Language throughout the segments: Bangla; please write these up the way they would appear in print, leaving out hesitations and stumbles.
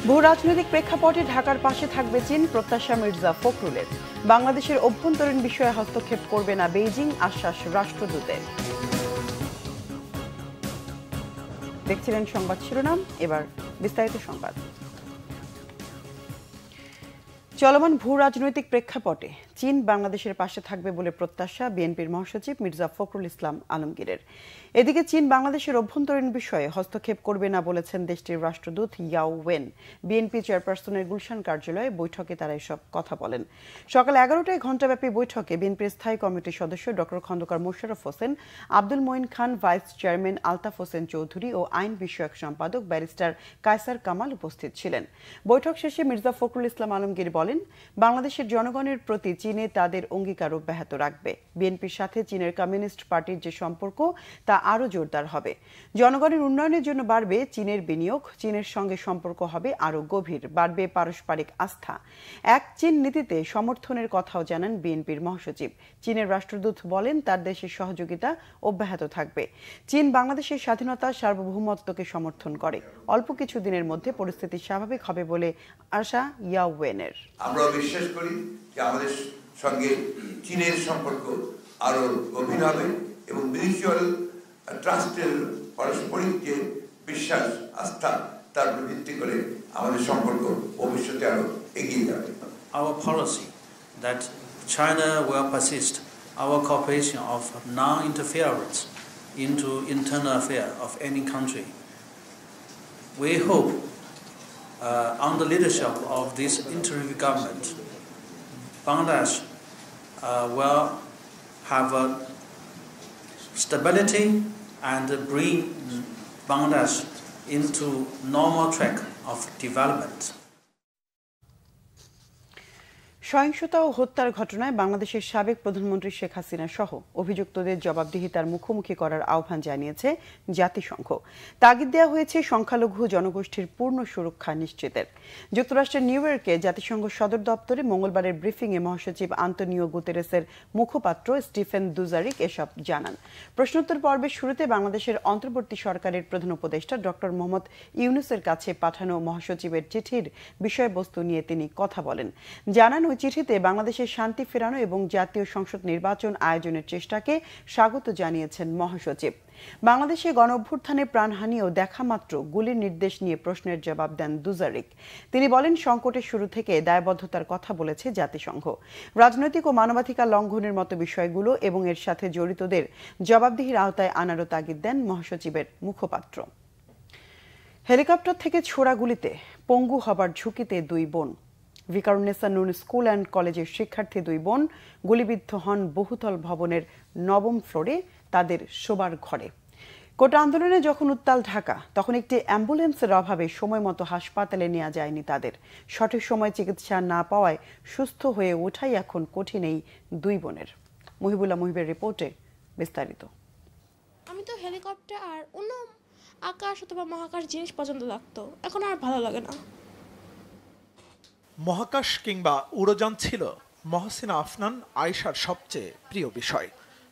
ভূ রাজনৈতিক প্রেক্ষাপটে ঢাকার পাশে থাকবে চীন, প্রত্যাশা মির্জা ফখরুলের। বাংলাদেশের অভ্যন্তরীণ বিষয়ে হস্তক্ষেপ করবে না বেইজিং, আশ্বাস রাষ্ট্রদূতের। দেখছিলেন সংবাদ শিরোনাম, এবার বিস্তারিত সংবাদ। চলমান ভূ রাজনৈতিক প্রেক্ষাপটে চীন বাংলাদেশের পাশে থাকবে বলে প্রত্যাশা বিএনপির মহাসচিব মির্জা ফখরুল ইসলাম আলমগীরের। এদিকে চীন বাংলাদেশের অভ্যন্তরীণ বিষয়ে হস্তক্ষেপ করবে না বলেছেন দেশটির রাষ্ট্রদূত ইয়াও ওয়েন। বিএনপি চেয়ারপারসনের গুলশান কার্যালয়ে বৈঠকে তারা এসব কথা বলেন। সকাল 11টায় ঘণ্টাব্যাপী বৈঠকে বিএনপির স্থায়ী কমিটির সদস্য ডক্টর খন্দকার মোশাররফ হোসেন, আব্দুল মঈন খান, ভাইস চেয়ারম্যান আলতাফ হোসেন চৌধুরী ও আইন বিষয়ক সম্পাদক ব্যারিস্টার কায়সার কামাল উপস্থিত ছিলেন। বৈঠক শেষে মির্জা ফখরুল ইসলাম আলমগীর বলেন, বাংলাদেশের জনগণের প্রতি চীনে তাদের অঙ্গীকার অব্যাহত রাখবে। বিএনপির সাথে চীনের কমিউনিস্ট পার্টির যে সম্পর্ক তা আরও জোরদার হবে। জনগণের উন্নয়নের জন্য বাড়বে চীনের বিনিয়োগ, চীনের সঙ্গে সম্পর্ক হবে আরও গভীর, বাড়বে পারস্পরিক আস্থা। এক চীন নীতিতে সমর্থনের কথাও জানান বিএনপির মহাসচিব। চীনের রাষ্ট্রদূত বলেন, তার দেশের সহযোগিতা অব্যাহত থাকবে। চীন বাংলাদেশের স্বাধীনতা, সার্বভৌমত্বকে সমর্থন করে। অল্প কিছু দিনের মধ্যে পরিস্থিতি স্বাভাবিক হবে বলে আশা ইয়াও ওয়েনের। আমরা বিশ্বাস করি যে আমাদের সঙ্গে চীনের সম্পর্ক আরো গভীর হবে এবং মিউচুয়াল ট্রাস্টের পারস্পরিক যে বিশ্বাস, আস্থা, তার উপর ভিত্তি করে আমাদের সম্পর্ক ভবিষ্যতে আরো এগিয়ে যাবে। Our policy that China will persist our cooperation of non-interference into internal affairs of any country. We hope on the leadership of this interim government, Bangladesh will have a stability and bring Bangladesh into normal track of development. সহিংসতা ও হত্যার ঘটনায় বাংলাদেশের সাবেক প্রধানমন্ত্রী শেখ হাসিনা সহ অভিযুক্তদের জবাবদিহিতার মুখোমুখি করার আহ্বান জানিয়েছে জাতিসংঘ। তাগিদ দেওয়া হয়েছে সংখ্যালঘু জনগোষ্ঠীর পূর্ণ সুরক্ষা নিশ্চিতের। যুক্তরাষ্ট্রের নিউ ইয়র্কে জাতিসংঘ সদর দপ্তরে মঙ্গলবারের ব্রিফিংয়ে মহাসচিব আন্তোনিও গুতেরেসের মুখপাত্র স্টিফেন দুজারিক এসব জানান। প্রশ্নোত্তর পর্বের শুরুতে বাংলাদেশের অন্তর্বর্তী সরকারের প্রধান উপদেষ্টা ডক্টর মোহাম্মদ ইউনূসের কাছে পাঠানো মহাসচিবের চিঠির বিষয়বস্তু নিয়ে তিনি কথা বলেন। জানান, ওই চিঠিতে বাংলাদেশের শান্তি ফেরানো এবং জাতীয় সংসদ নির্বাচন আয়োজনের চেষ্টাকে স্বাগত জানিয়েছেন মহাসচিব। বাংলাদেশে গণঅভ্যুত্থানে প্রাণহানি ও দেখামাত্র গুলির নির্দেশ নিয়ে প্রশ্নের জবাব দেন দুজারিক। তিনি বলেন, সংকটের শুরু থেকে দায়বদ্ধতার কথা বলেছে জাতিসংঘ। রাজনৈতিক ও মানবাধিকার লঙ্ঘনের মতো বিষয়গুলো এবং এর সাথে জড়িতদের জবাবদিহির আওতায় আনারও তাগিদ দেন মহাসচিবের মুখপাত্র। হেলিকপ্টার থেকে ছোড়া গুলিতে পঙ্গু হবার ঝুঁকিতে দুই বোন। ভিকারুন্নেসা নূন স্কুল অ্যান্ড কলেজের শিক্ষার্থী দুই বোন গুলিবিদ্ধ হন বহুতল ভবনের 9ম ফ্লোরে তাদের শোবার ঘরে। কোটা আন্দোলনে যখন উত্তাল ঢাকা, তখন একটি অ্যাম্বুলেন্সের অভাবে সময় মতো হাসপাতালে নেওয়া যায়নি তাদের। সঠিক সময় চিকিৎসা না পাওয়ায় সুস্থ হয়ে ওঠাই এখন কঠিন এই দুই বোনের। মহিবুল্লাহ মুহিবের রিপোর্টে বিস্তারিত। আমি তো হেলিকপ্টার আর অন্য আকাশ অথবা মহাকাশ জিনিস পছন্দ লাগতো, এখন আর ভালো লাগে না। মহাকাশ কিংবা উড়োযান ছিল মহসিনা আফনান আয়েশার সবচেয়ে প্রিয় বিষয়।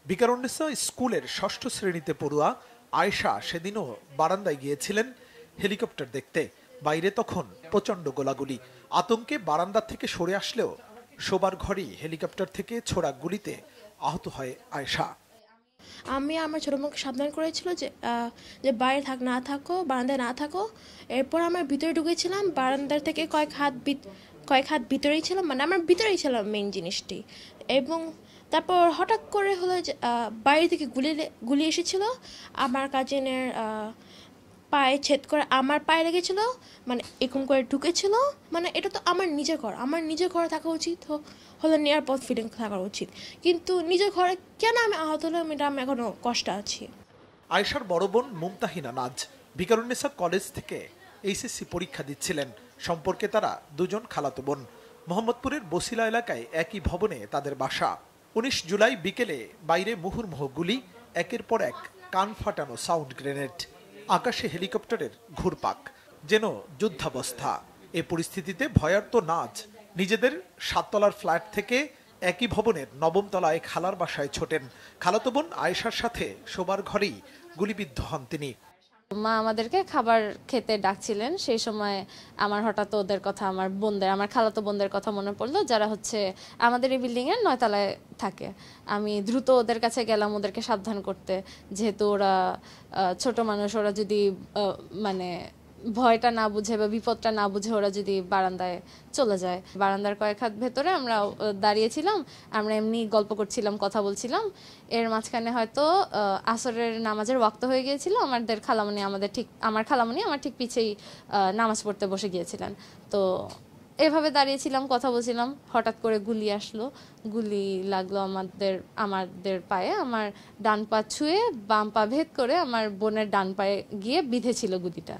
ভিকারুন্নেসা স্কুলের 6ষ্ঠ শ্রেণীতে পড়ুয়া আয়েশা সেদিনও বারান্দায় গিয়েছিলেন হেলিকপ্টার দেখতে। বাইরে তখন প্রচণ্ড গোলাগুলি। আতঙ্কে বারান্দা থেকে সরে আসলেও শোবার ঘরেই হেলিকপ্টার থেকে ছোড়া গুলিতে আহত হয় আয়েশা। আমি আমার ছোট বোনকে সাবধান করেছিল যে বাইরে না থাকো, বারান্দায় না থাকো। এরপর আমার ভিতরে ঢুকেছিলাম, বারান্দার থেকে কয়েক হাত ভিতরেই ছিলাম, মানে আমার ভিতরেই ছিলাম মেইন জিনিসটি। এবং তারপর হঠাৎ করে হলো যে বাইরে থেকে গুলি এসেছিল, আমার কাজিনের পায়ে ছেদ করে আমার পায়ে লেগেছিল, মানে এরকম করে ঢুকেছিল। মানে এটা তো আমার নিজের ঘরে থাকা উচিত, হলো নিরাপদ ফিলিং থাকা উচিত, কিন্তু নিজের ঘরে কেন আমি আহত হলাম এটা আমি এখনো কষ্ট আছি। আয়েশার বড় বোন মুমতাহিনা নাজ ভিকারুন্নেসা কলেজ থেকে এইচএসসি পরীক্ষা দিচ্ছিলেন। সম্পর্কে তারা দুজন খালাতো বোন। মোহাম্মদপুরের বসিলা এলাকায় একই ভবনে তাদের বাসা। 19 জুলাই বিকেলে বাইরে মুহুর্মুহু গুলি, একের পর এক কান ফাটানো সাউন্ড গ্রেনেড, আকাশে হেলিকপ্টারের ঘুরপাক, যেন যুদ্ধাবস্থা। এ পরিস্থিতিতে ভয়ার্ত নাজ নিজেদের 7 তলার ফ্ল্যাট থেকে একই ভবনের 9ম তলায় খালার বাসায় ছোটেন। খালাতো বোন আয়েশার সাথে শোবার ঘরেই গুলিবিদ্ধ হন তিনি। মা আমাদেরকে খাবার খেতে ডাকছিলেন, সেই সময় আমার হঠাৎ ওদের কথা, আমার খালাতো বোনদের কথা মনে পড়লো, যারা হচ্ছে আমাদের এই বিল্ডিং এর 9 তলায় থাকে। আমি দ্রুত ওদের কাছে গেলাম ওদেরকে সাবধান করতে, যেহেতু ওরা ছোট মানুষ, ওরা যদি মানে ভয়টা না বুঝে বা বিপদটা না বুঝে ওরা যদি বারান্দায় চলে যায়। বারান্দার কয়েক হাত ভেতরে আমরা দাঁড়িয়েছিলাম, আমরা এমনি গল্প করছিলাম, কথা বলছিলাম। এর মাঝখানে হয়তো আসরের নামাজের ওয়াক্ত হয়ে গিয়েছিল। আমার খালামণি আমার ঠিক পিছেই নামাজ পড়তে বসে গিয়েছিলেন। তো এভাবে দাঁড়িয়েছিলাম, কথা বলছিলাম, হঠাৎ করে গুলি আসলো। গুলি লাগলো আমাদের পায়ে। আমার ডান পা ছুঁয়ে বাম পা ভেদ করে আমার বোনের ডান পায়ে গিয়ে বিঁধেছিল গুলিটা।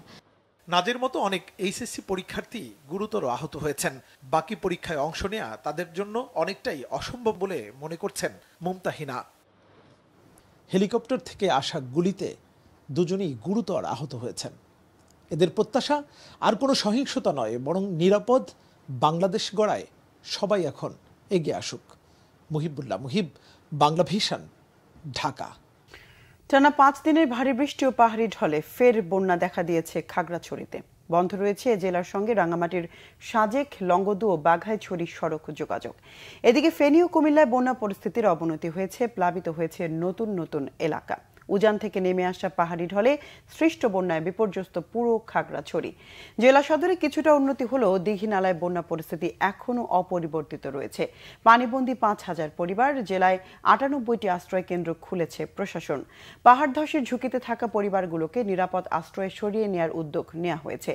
নাজের মতো অনেক এইচএসসি পরীক্ষার্থী গুরুতর আহত হয়েছেন। বাকি পরীক্ষায় অংশ নেওয়া তাদের জন্য অনেকটাই অসম্ভব বলে মনে করছেন মুমতাহিনা। হেলিকপ্টার থেকে আসা গুলিতে দুজনেই গুরুতর আহত হয়েছেন। এদের প্রত্যাশা আর কোনো সহিংসতা নয়, বরং নিরাপদ বাংলাদেশ গড়ায় সবাই এখন এগিয়ে আসুক। মুহিবুল্লাহ মুহিব, বাংলা ভিশন, ঢাকা। টানা 5 দিনের ভারী বৃষ্টি ও পাহাড়ি ঢলে ফের বন্যা দেখা দিয়েছে খাগড়াছড়িতে। বন্ধ রয়েছে জেলার সঙ্গে রাঙ্গামাটির সাজেক, লংগদু ও বাঘাইছড়ি সড়ক যোগাযোগ। এদিকে ফেনী ও কুমিল্লায় বন্যা পরিস্থিতির অবনতি হয়েছে, প্লাবিত হয়েছে নতুন নতুন এলাকা। উজান থেকে নেমে আসা পাহাড়ি ঢলে সৃষ্ট বন্যায় বিপর্যস্ত পুরো খাগড়াছড়ি। জেলা সদরে কিছুটা উন্নতি হলেও দীঘিনালায় বন্যা পরিস্থিতি এখনও অপরিবর্তিত রয়েছে। পানিবন্দী 5,000 পরিবার। জেলায় 98টি আশ্রয় কেন্দ্র খুলেছে প্রশাসন। পাহাড় ধসের ঝুঁকিতে থাকা পরিবারগুলোকে নিরাপদ আশ্রয়ে সরিয়ে নেওয়ার উদ্যোগ নেওয়া হয়েছে।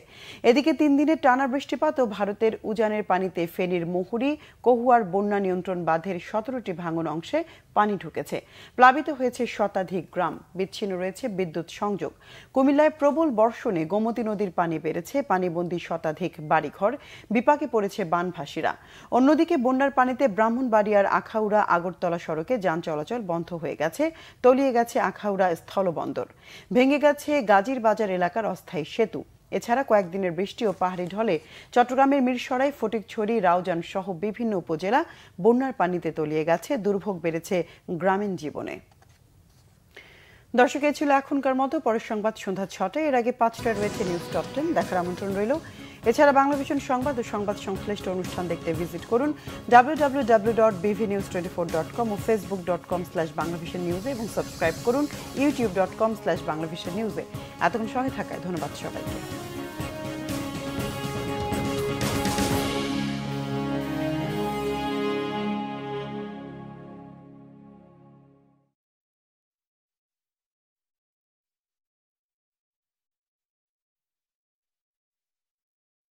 এদিকে 3 দিনের টানা বৃষ্টিপাত ও ভারতের উজানের পানিতে ফেনীর মুহুরী, কহুয়ার বন্যা নিয়ন্ত্রণ বাঁধের 17টি ভাঙন অংশে পানি ঢুকেছে। প্লাবিত হয়েছে শতাধিক গ্রাম, বিচ্ছিন্ন রয়েছে বিদ্যুৎ সংযোগ। কুমিল্লায় প্রবল বর্ষণে গোমতী নদীর পানি বেড়েছে, পানিবন্দী শতাধিক বাড়িঘর, বিপাকে পড়েছে বানভাসীরা। অন্যদিকে বন্যার পানিতে ব্রাহ্মণবাড়িয়ার আখাউড়া আগরতলা সড়কে যান চলাচল বন্ধ হয়ে গেছে, তলিয়ে গেছে আখাউড়া স্থলবন্দর, ভেঙে গেছে গাজীর বাজার এলাকার অস্থায়ী সেতু। এছাড়া কয়েকদিনের বৃষ্টি ও পাহাড়ি ঢলে চট্টগ্রামের মিরসরাই, ফটিকছড়ি, রাউজান সহ বিভিন্ন উপজেলা বন্যার পানিতে তলিয়ে গেছে, দুর্ভোগ বেড়েছে গ্রামীণ জীবনে। দর্শক, এই ছিল এখনকার মতো। পরের সংবাদ সন্ধ্যা 6টায়। এর আগে 5টায় রয়েছে নিউজ টপ 10, দেখার আমন্ত্রণ রইল। এছাড়া বাংলা ভিশন সংবাদ ও সংবাদ সংশ্লিষ্ট অনুষ্ঠান দেখতে ভিজিট করুন www.bvnews24.com ও facebook.com/banglavisionnews এবং সাবস্ক্রাইব করুন youtube.com/banglavisionnews। এতক্ষণ সঙ্গে থাকায় ধন্যবাদ সবাইকে।